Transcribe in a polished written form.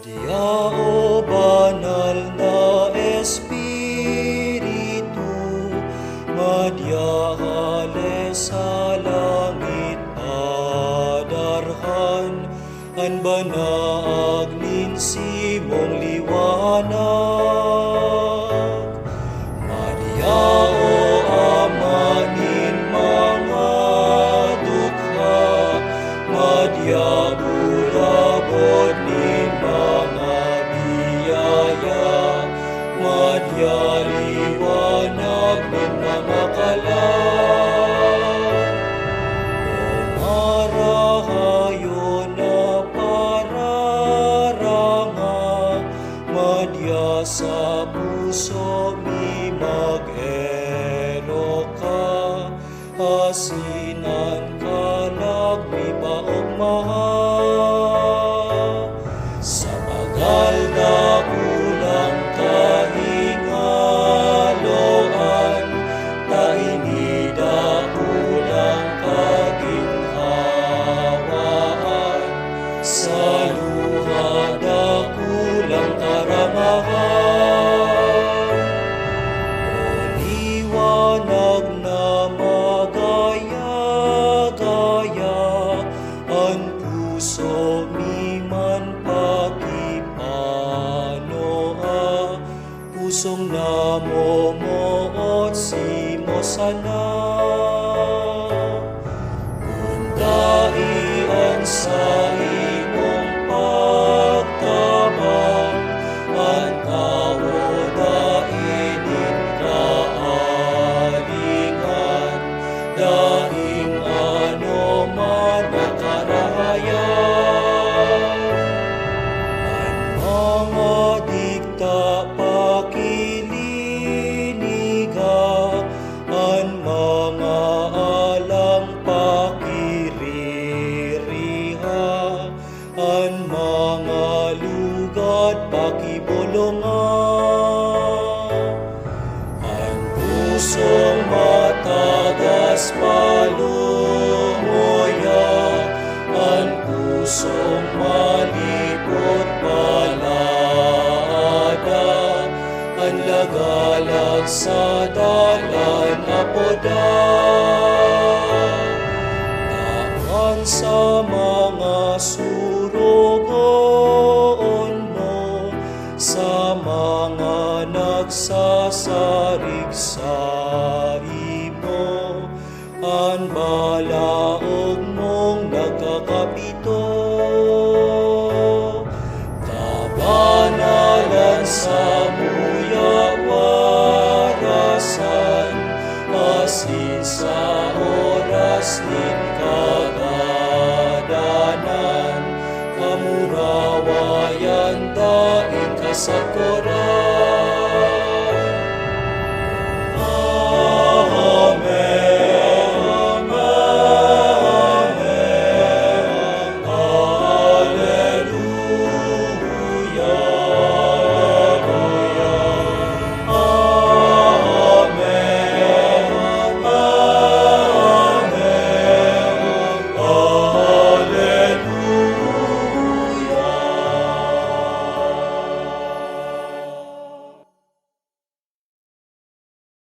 O banal na Espiritu, madyahale sa langit padarhan, an banaag ninsimong liwanag. Madyao amanin mga dukha, madyaburabod nin mga biyaya, madyaliwanag nin mga kalan. O marahayo na pararanga, madya sa puso mi mag-ero ka, asinan kalag mi paugmaha. Sa bagal na ulang kahingaloan, tainida ulang kaginhawaan, sa luhada kulang karamahan. O liwanag na magaya-gaya, ang puso mi man pakipanoa, pusong namomoot simo sana. Undaian sa imong pagtabang, ang tao dainin kaalingan, daing ano man nakarahayan. Ang mga dikta pakiliniga, ang mga alam pakiririha, ang mga lugad pakibulungan. Ang pusong matagas palumuya, ang pusong malipot palada, ang lagalag sa dalan apoda. Daan sa mga surugoon mo, sa mga nagsasarig sa imo, ang balaog mong nagkakapito. Kabanalan sa muyawarasan, asin sa oras nin kagadanan, kamurawayan daing kasakuran.